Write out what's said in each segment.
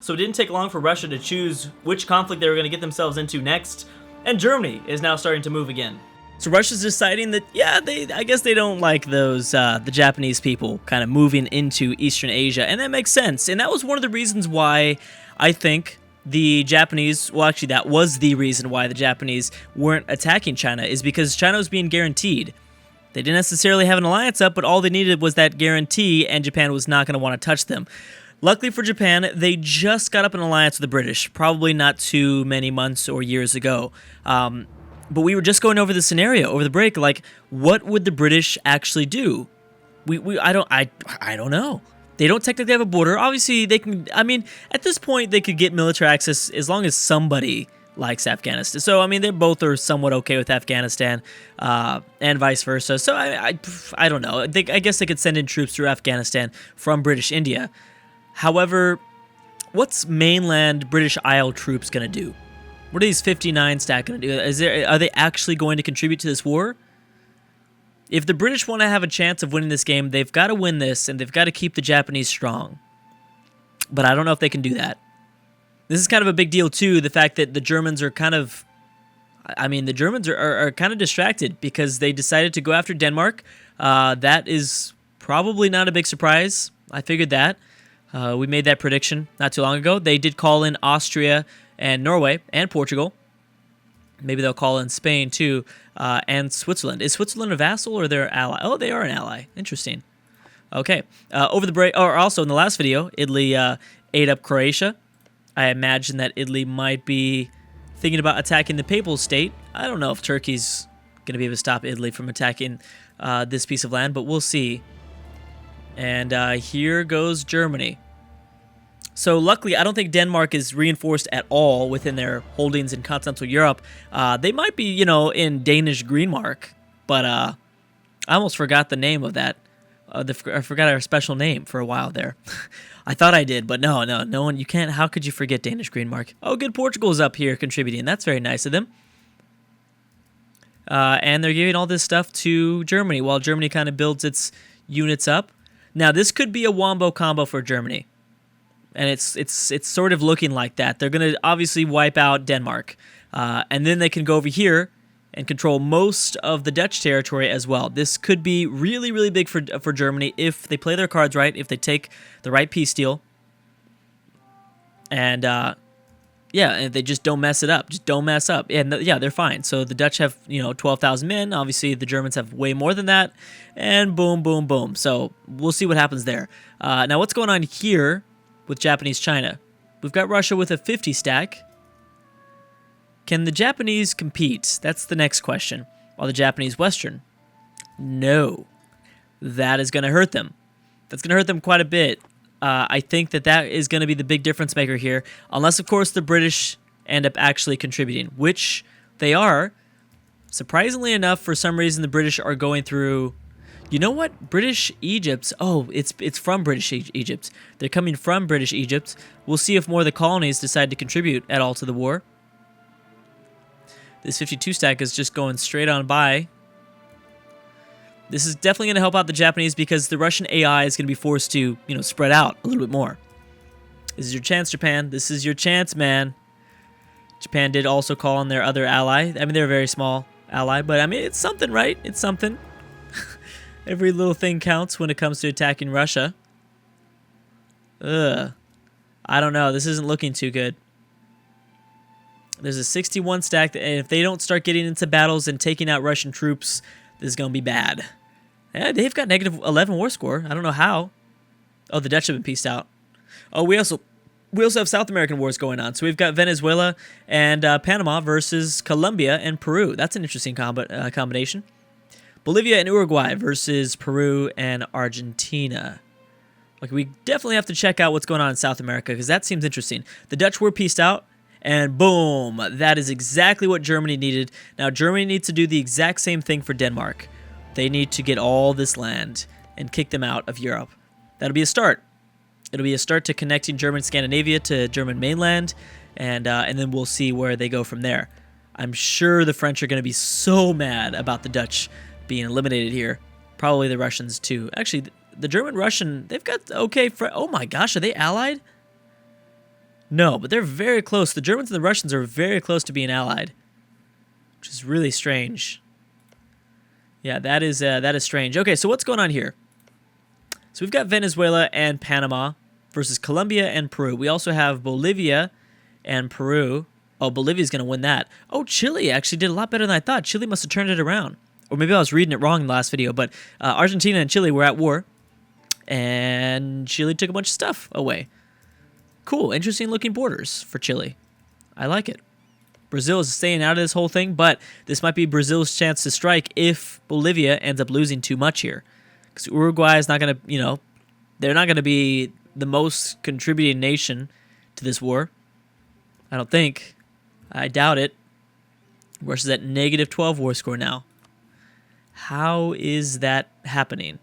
So it didn't take long for Russia to choose which conflict they were going to get themselves into next, and Germany is now starting to move again. So Russia's deciding that, yeah, I guess they don't like those, the Japanese people kind of moving into Eastern Asia, and that makes sense. And that was one of the reasons why I think the Japanese, well, actually, that was the reason why the Japanese weren't attacking China, is because China was being guaranteed. They didn't necessarily have an alliance up, but all they needed was that guarantee, and Japan was not going to want to touch them. Luckily for Japan, they just got up an alliance with the British, probably not too many months or years ago. But we were just going over the scenario over the break, like, what would the British actually do? I don't know. They don't technically have a border. Obviously, they can, I mean, at this point, they could get military access as long as somebody likes Afghanistan. So, I mean, they both are somewhat okay with Afghanistan, and vice versa. So, I don't know. I guess they could send in troops through Afghanistan from British India. However, what's mainland British Isle troops going to do? What are these 59 stack going to do? Are they actually going to contribute to this war? If the British want to have a chance of winning this game, they've got to win this, and they've got to keep the Japanese strong. But I don't know if they can do that. This is kind of a big deal, too, the fact that the Germans are kind of... I mean, the Germans are kind of distracted because they decided to go after Denmark. That is probably not a big surprise. I figured that. We made that prediction not too long ago. They did call in Austria and Norway and Portugal. Maybe they'll call in Spain too, and Switzerland. Is Switzerland a vassal or they're an ally? Oh, they are an ally. Interesting. Okay. Over the break, or also in the last video, Italy ate up Croatia. I imagine that Italy might be thinking about attacking the Papal State. I don't know if Turkey's going to be able to stop Italy from attacking this piece of land, but we'll see. And here goes Germany. So luckily, I don't think Denmark is reinforced at all within their holdings in continental Europe. They might be, in Danish Greenmark, but I almost forgot the name of that. I forgot our special name for a while there. I thought I did, but no one. You can't. How could you forget Danish Greenmark? Oh, good, Portugal's up here contributing. That's very nice of them. And they're giving all this stuff to Germany while Germany kind of builds its units up. Now, this could be a wombo combo for Germany, and it's sort of looking like that. They're going to obviously wipe out Denmark, and then they can go over here and control most of the Dutch territory as well. This could be really, really big for Germany if they play their cards right, if they take the right peace deal, and if they just don't mess it up. Just don't mess up. And they're fine. So the Dutch have, 12,000 men. Obviously, the Germans have way more than that. And boom, boom, boom. So we'll see what happens there. Now, what's going on here with Japanese-China? We've got Russia with a 50 stack. Can the Japanese compete? That's the next question. While the Japanese Western? No. That is going to hurt them. That's going to hurt them quite a bit. I think that is going to be the big difference maker here, unless, of course, the British end up actually contributing, which they are. Surprisingly enough, for some reason, the British are going through... You know what? British Egypt... Oh, it's from British Egypt. They're coming from British Egypt. We'll see if more of the colonies decide to contribute at all to the war. This 52 stack is just going straight on by. This is definitely going to help out the Japanese because the Russian AI is going to be forced to, spread out a little bit more. This is your chance, Japan. This is your chance, man. Japan did also call on their other ally. I mean, they're a very small ally, but I mean, it's something, right? It's something. Every little thing counts when it comes to attacking Russia. I don't know. This isn't looking too good. There's a 61 stack, and if they don't start getting into battles and taking out Russian troops, this is going to be bad. Yeah, they've got negative 11 war score. I don't know how. Oh, the Dutch have been pieced out. Oh, we also have South American wars going on. So we've got Venezuela and Panama versus Colombia and Peru. That's an interesting combination. Bolivia and Uruguay versus Peru and Argentina. Like, we definitely have to check out what's going on in South America because that seems interesting. The Dutch were pieced out. And boom, that is exactly what Germany needed. Now, Germany needs to do the exact same thing for Denmark. They need to get all this land and kick them out of Europe. That'll be a start. It'll be a start to connecting German Scandinavia to German mainland, and then we'll see where they go from there. I'm sure the French are going to be so mad about the Dutch being eliminated here. Probably the Russians, too. Actually, the German-Russian, they've got okay... Oh my gosh, are they allied? No, but they're very close. The Germans and the Russians are very close to being allied, which is really strange. Yeah, that is strange. Okay, so what's going on here? So we've got Venezuela and Panama versus Colombia and Peru. We also have Bolivia and Peru. Oh, Bolivia's going to win that. Oh, Chile actually did a lot better than I thought. Chile must have turned it around. Or maybe I was reading it wrong in the last video, but Argentina and Chile were at war, and Chile took a bunch of stuff away. Cool, interesting looking borders for Chile. I like it. Brazil is staying out of this whole thing, but this might be Brazil's chance to strike if Bolivia ends up losing too much here. Because Uruguay is not going to, they're not going to be the most contributing nation to this war. I don't think. I doubt it. Russia's at -12 war score now. How is that happening?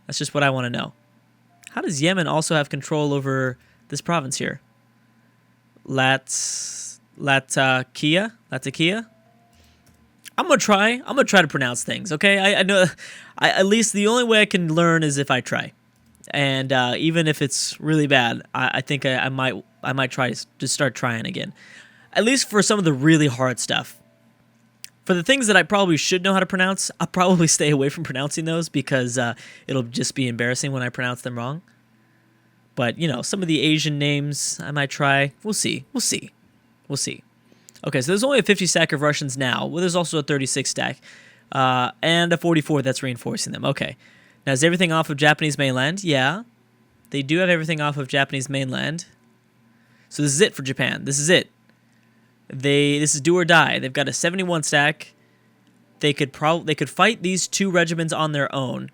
That's just what I want to know. How does Yemen also have control over this province here? Latakia? I'm gonna try to pronounce things, okay? I know at least the only way I can learn is if I try. And even if it's really bad, I think I might try to start trying again. At least for some of the really hard stuff. For the things that I probably should know how to pronounce, I'll probably stay away from pronouncing those because it'll just be embarrassing when I pronounce them wrong. But, some of the Asian names I might try. We'll see. Okay, so there's only a 50 stack of Russians now. Well, there's also a 36 stack. And a 44 that's reinforcing them. Okay. Now, is everything off of Japanese mainland? Yeah. They do have everything off of Japanese mainland. So this is it for Japan. This is it. This is do or die. They've got a 71 stack. They could fight these two regiments on their own.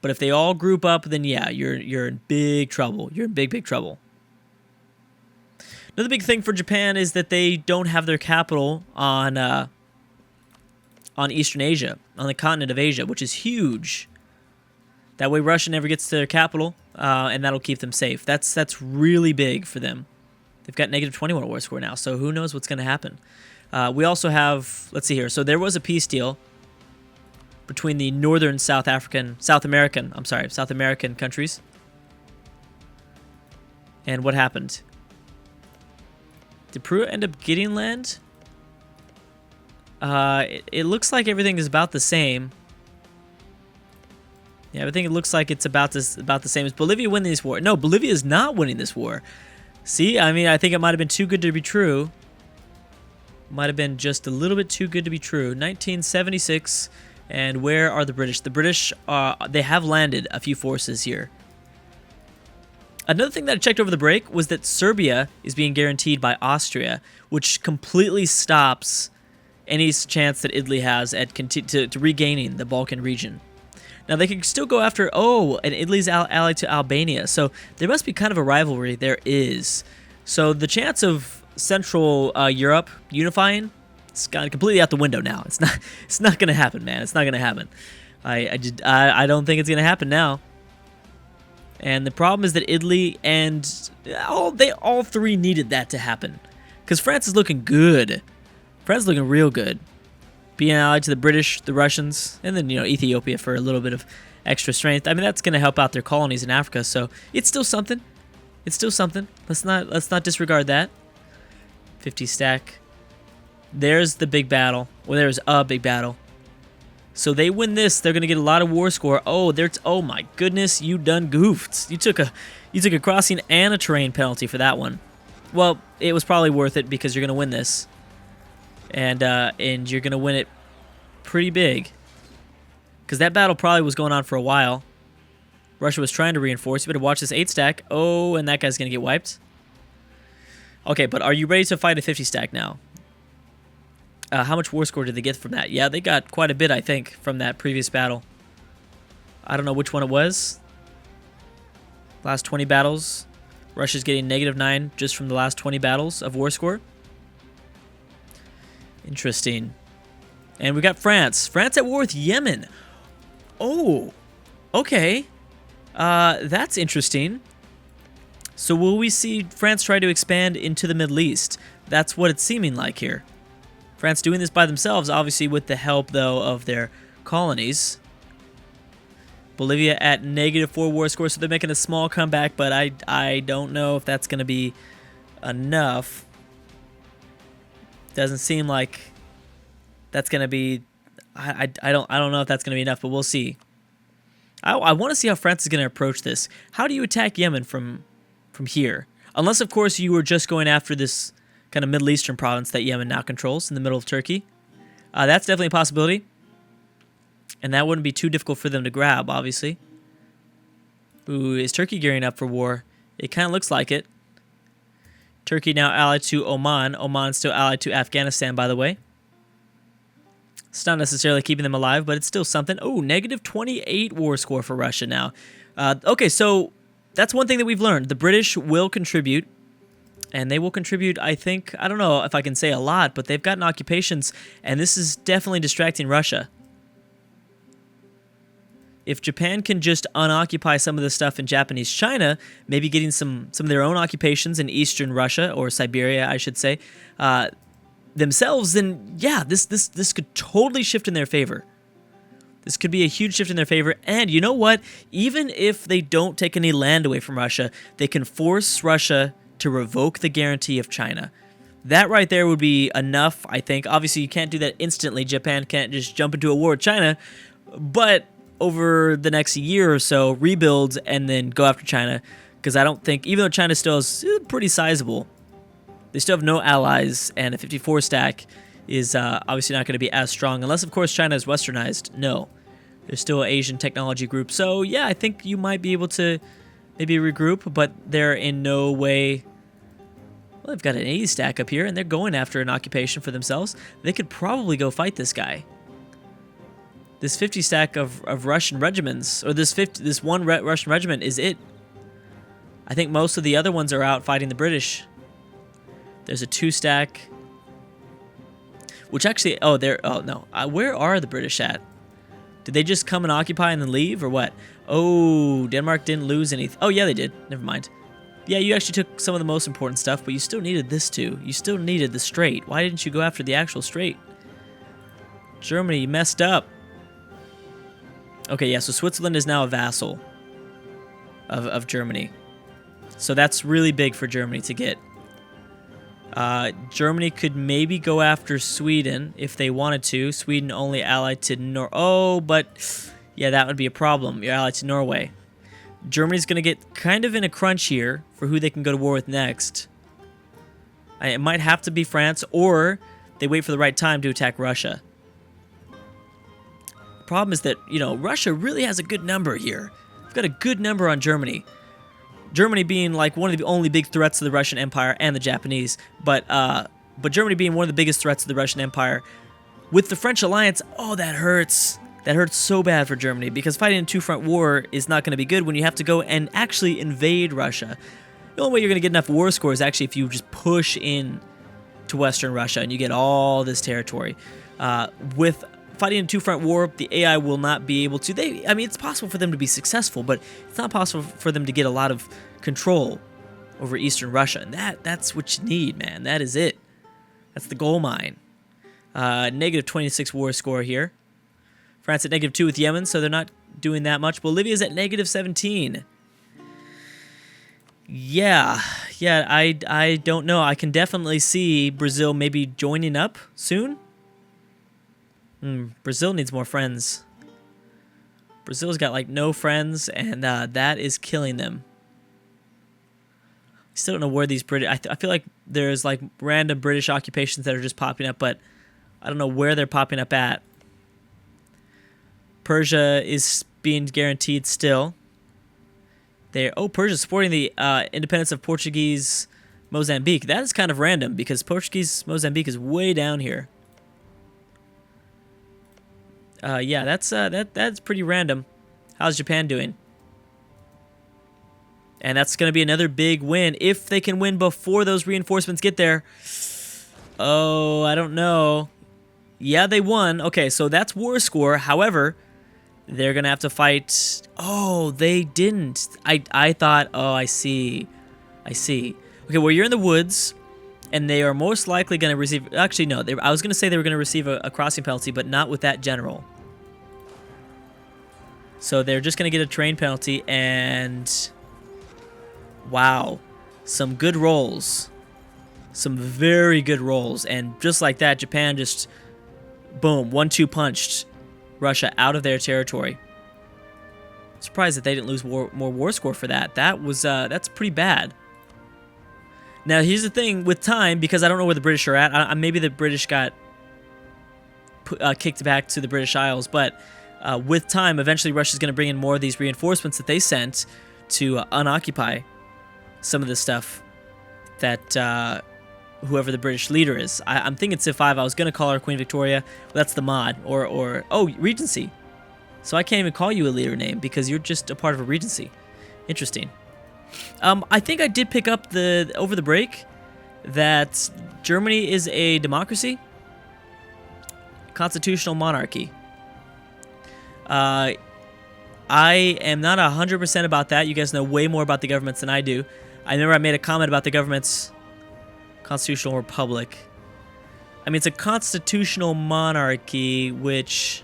But if they all group up, then yeah, you're in big trouble. You're in big trouble. Another big thing for Japan is that they don't have their capital on Eastern Asia, on the continent of Asia, which is huge. That way Russia never gets to their capital, and that'll keep them safe. That's really big for them. They've got -21 war score now, so who knows what's going to happen. We also have, let's see here. So there was a peace deal between the northern South American countries. And what happened? Did Peru end up getting land? It looks like everything is about the same. Yeah, I think it looks like it's about the same. Is Bolivia winning this war? No, Bolivia is not winning this war. See, I mean, I think it might have been too good to be true. Might have been just a little bit too good to be true. 1976, and where are the British? The British, they have landed a few forces here. Another thing that I checked over the break was that Serbia is being guaranteed by Austria, which completely stops any chance that Italy has at to regaining the Balkan region. Now, they can still go after, and Italy's allied to Albania, so there must be kind of a rivalry. There is. So the chance of Central Europe unifying, it's gone completely out the window now. It's not going to happen, man. It's not going to happen. I don't think it's going to happen now. And the problem is that Italy and all three needed that to happen, because France is looking good. France is looking real good. Being allied to the British, the Russians, and then Ethiopia for a little bit of extra strength. I mean, that's going to help out their colonies in Africa. So it's still something. It's still something. Let's not disregard that. 50 stack. There's the big battle. Well, there's a big battle. So they win this, they're going to get a lot of war score. Oh my goodness, you done goofed. You took a crossing and a terrain penalty for that one. Well, it was probably worth it because you're going to win this. And you're going to win it pretty big. Because that battle probably was going on for a while. Russia was trying to reinforce. You better watch this 8 stack. Oh, and that guy's going to get wiped. Okay, but are you ready to fight a 50 stack now? How much war score did they get from that? Yeah, they got quite a bit, I think, from that previous battle. I don't know which one it was. Last 20 battles. Russia's getting -9 just from the last 20 battles of war score. Interesting. And we got France. France at war with Yemen. Oh, okay. That's interesting. So will we see France try to expand into the Middle East? That's what it's seeming like here. France doing this by themselves, obviously with the help, though, of their colonies. Bolivia at -4 war score, so they're making a small comeback, but I don't know if that's going to be enough. Doesn't seem like that's going to be... I don't know if that's going to be enough, but we'll see. I want to see how France is going to approach this. How do you attack Yemen from here? Unless, of course, you were just going after this kind of Middle Eastern province that Yemen now controls in the middle of Turkey. That's definitely a possibility. And that wouldn't be too difficult for them to grab, obviously. Ooh, is Turkey gearing up for war? It kind of looks like it. Turkey now allied to Oman. Oman still allied to Afghanistan, by the way. It's not necessarily keeping them alive, but it's still something. Oh, -28 war score for Russia now. Okay, so that's one thing that we've learned. The British will contribute. And they will contribute, I think, I don't know if I can say a lot, but they've gotten occupations, and this is definitely distracting Russia. If Japan can just unoccupy some of the stuff in Japanese China, maybe getting some of their own occupations in eastern Russia, or Siberia, I should say, themselves, then yeah, this could totally shift in their favor. This could be a huge shift in their favor, and you know what? Even if they don't take any land away from Russia, they can force Russia to revoke the guarantee of China. That right there would be enough, I think. Obviously, you can't do that instantly. Japan can't just jump into a war with China, but over the next year or so, rebuild and then go after China, because I don't think, even though China still is pretty sizable, they still have no allies, and a 54 stack is obviously not going to be as strong, unless, of course, China is westernized. No. There's still an Asian technology group. So, yeah, I think you might be able to maybe regroup, but they're in no way... Well, they've got an 80 stack up here, and they're going after an occupation for themselves. They could probably go fight this guy. This 50 stack of Russian regiments, or this one Russian regiment is it. I think most of the other ones are out fighting the British. There's a 2 stack, which actually, oh no, where are the British at? Did they just come and occupy and then leave, or what? Oh, Denmark didn't lose anything. Oh yeah, they did. Never mind. Yeah, you actually took some of the most important stuff, but you still needed this too. You still needed the strait. Why didn't you go after the actual strait? Germany, you messed up. Okay, yeah, so Switzerland is now a vassal of Germany. So that's really big for Germany to get. Germany could maybe go after Sweden if they wanted to. Sweden only allied to Oh, but yeah, that would be a problem. You're allied to Norway. Germany's going to get kind of in a crunch here for who they can go to war with next. It might have to be France, or they wait for the right time to attack Russia. The problem is that, you know, Russia really has a good number here. We've got a good number on Germany. Germany being like one of the only big threats to the Russian Empire and the Japanese, but Germany being one of the biggest threats to the Russian Empire. With the French alliance, oh, that hurts. That hurts so bad for Germany, because fighting a two-front war is not going to be good when you have to go and actually invade Russia. The only way you're going to get enough war score is actually if you just push in to Western Russia and you get all this territory. With fighting a two-front war, the AI will not be able to... I mean, it's possible for them to be successful, but it's not possible for them to get a lot of control over Eastern Russia. And that's what you need, man. That is it. That's the gold mine. Negative 26 war score here. France at -2 with Yemen, so they're not doing that much. Bolivia's at -17. Yeah, I don't know. I can definitely see Brazil maybe joining up soon. Brazil needs more friends. Brazil's got like no friends, and that is killing them. I still don't know where these British... I feel like there's like random British occupations that are just popping up, but I don't know where they're popping up at. Persia is being guaranteed still. Persia's supporting the independence of Portuguese Mozambique. That is kind of random, because Portuguese Mozambique is way down here. Yeah, that's pretty random. How's Japan doing? And that's going to be another big win if they can win before those reinforcements get there. Oh, I don't know. Yeah, they won. Okay, so that's war score. However, they're going to have to fight... Oh, they didn't. I thought... Oh, I see. Okay, well, you're in the woods, and they are most likely going to receive... Actually, no. I was going to say they were going to receive a crossing penalty, but not with that general. So they're just going to get a terrain penalty, and wow, some good rolls. Some very good rolls, and just like that, Japan just, boom, 1-2 punched Russia out of their territory. Surprised that they didn't lose more war score for that. That's pretty bad. Now here's the thing with time, because I don't know where the British are at. Maybe the British got kicked back to the British Isles, but with time, eventually Russia's going to bring in more of these reinforcements that they sent to unoccupy some of the stuff that whoever the British leader is. I'm thinking Civ 5. I was going to call her Queen Victoria. Well, that's the mod. Or oh, Regency. So I can't even call you a leader name because you're just a part of a Regency. Interesting. I think I did pick up over the break that Germany is a democracy. Constitutional monarchy. I am not 100% about that. You guys know way more about the governments than I do. I remember I made a comment about the government's constitutional republic. I mean, it's a constitutional monarchy, which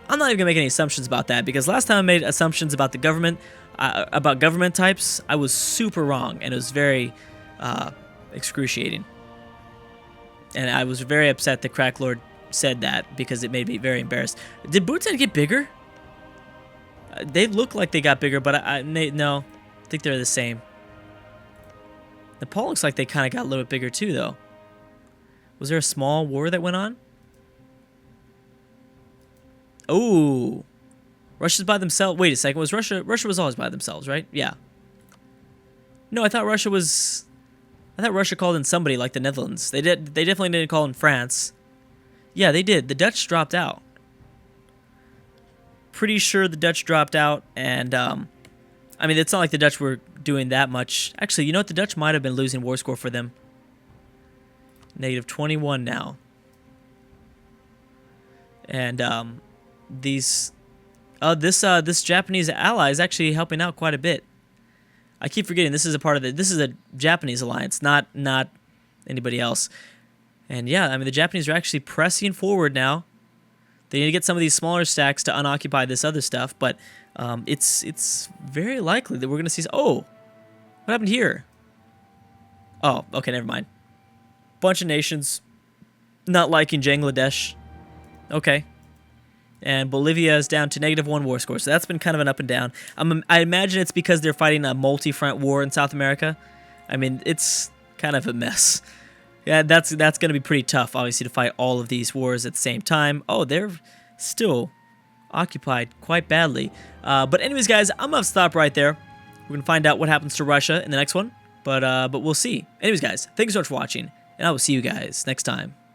I'm not even gonna make any assumptions about that, because last time I made assumptions about the government, about government types, I was super wrong, and it was very excruciating. And I was very upset that Cracklord said that, because it made me very embarrassed. Did Bhutan get bigger? They look like they got bigger, but no, I think they're the same. Nepal looks like they kind of got a little bit bigger too, though. Was there a small war that went on? Oh, Russia's by themselves. Wait a second, was Russia was always by themselves, right? Yeah. No, I thought Russia called in somebody like the Netherlands. They definitely didn't call in France. Yeah, they did. The Dutch dropped out. Pretty sure the Dutch dropped out, and I mean, it's not like the Dutch were doing that much. Actually, you know what? The Dutch might have been losing war score for them. -21 now. And this Japanese ally is actually helping out quite a bit. I keep forgetting this is a part of it. This is a Japanese alliance, not anybody else. And yeah, I mean, the Japanese are actually pressing forward now. They need to get some of these smaller stacks to unoccupy this other stuff, but it's very likely that we're going to see... Oh! What happened here? Oh, okay, never mind. Bunch of nations not liking Bangladesh. Okay. And Bolivia is down to -1 war score, so that's been kind of an up and down. I imagine it's because they're fighting a multi-front war in South America. I mean, it's kind of a mess. Yeah, that's going to be pretty tough, obviously, to fight all of these wars at the same time. Oh, they're still occupied quite badly. But anyways, guys, I'm going to stop right there. We're going to find out what happens to Russia in the next one, but we'll see. Anyways, guys, thanks so much for watching, and I will see you guys next time.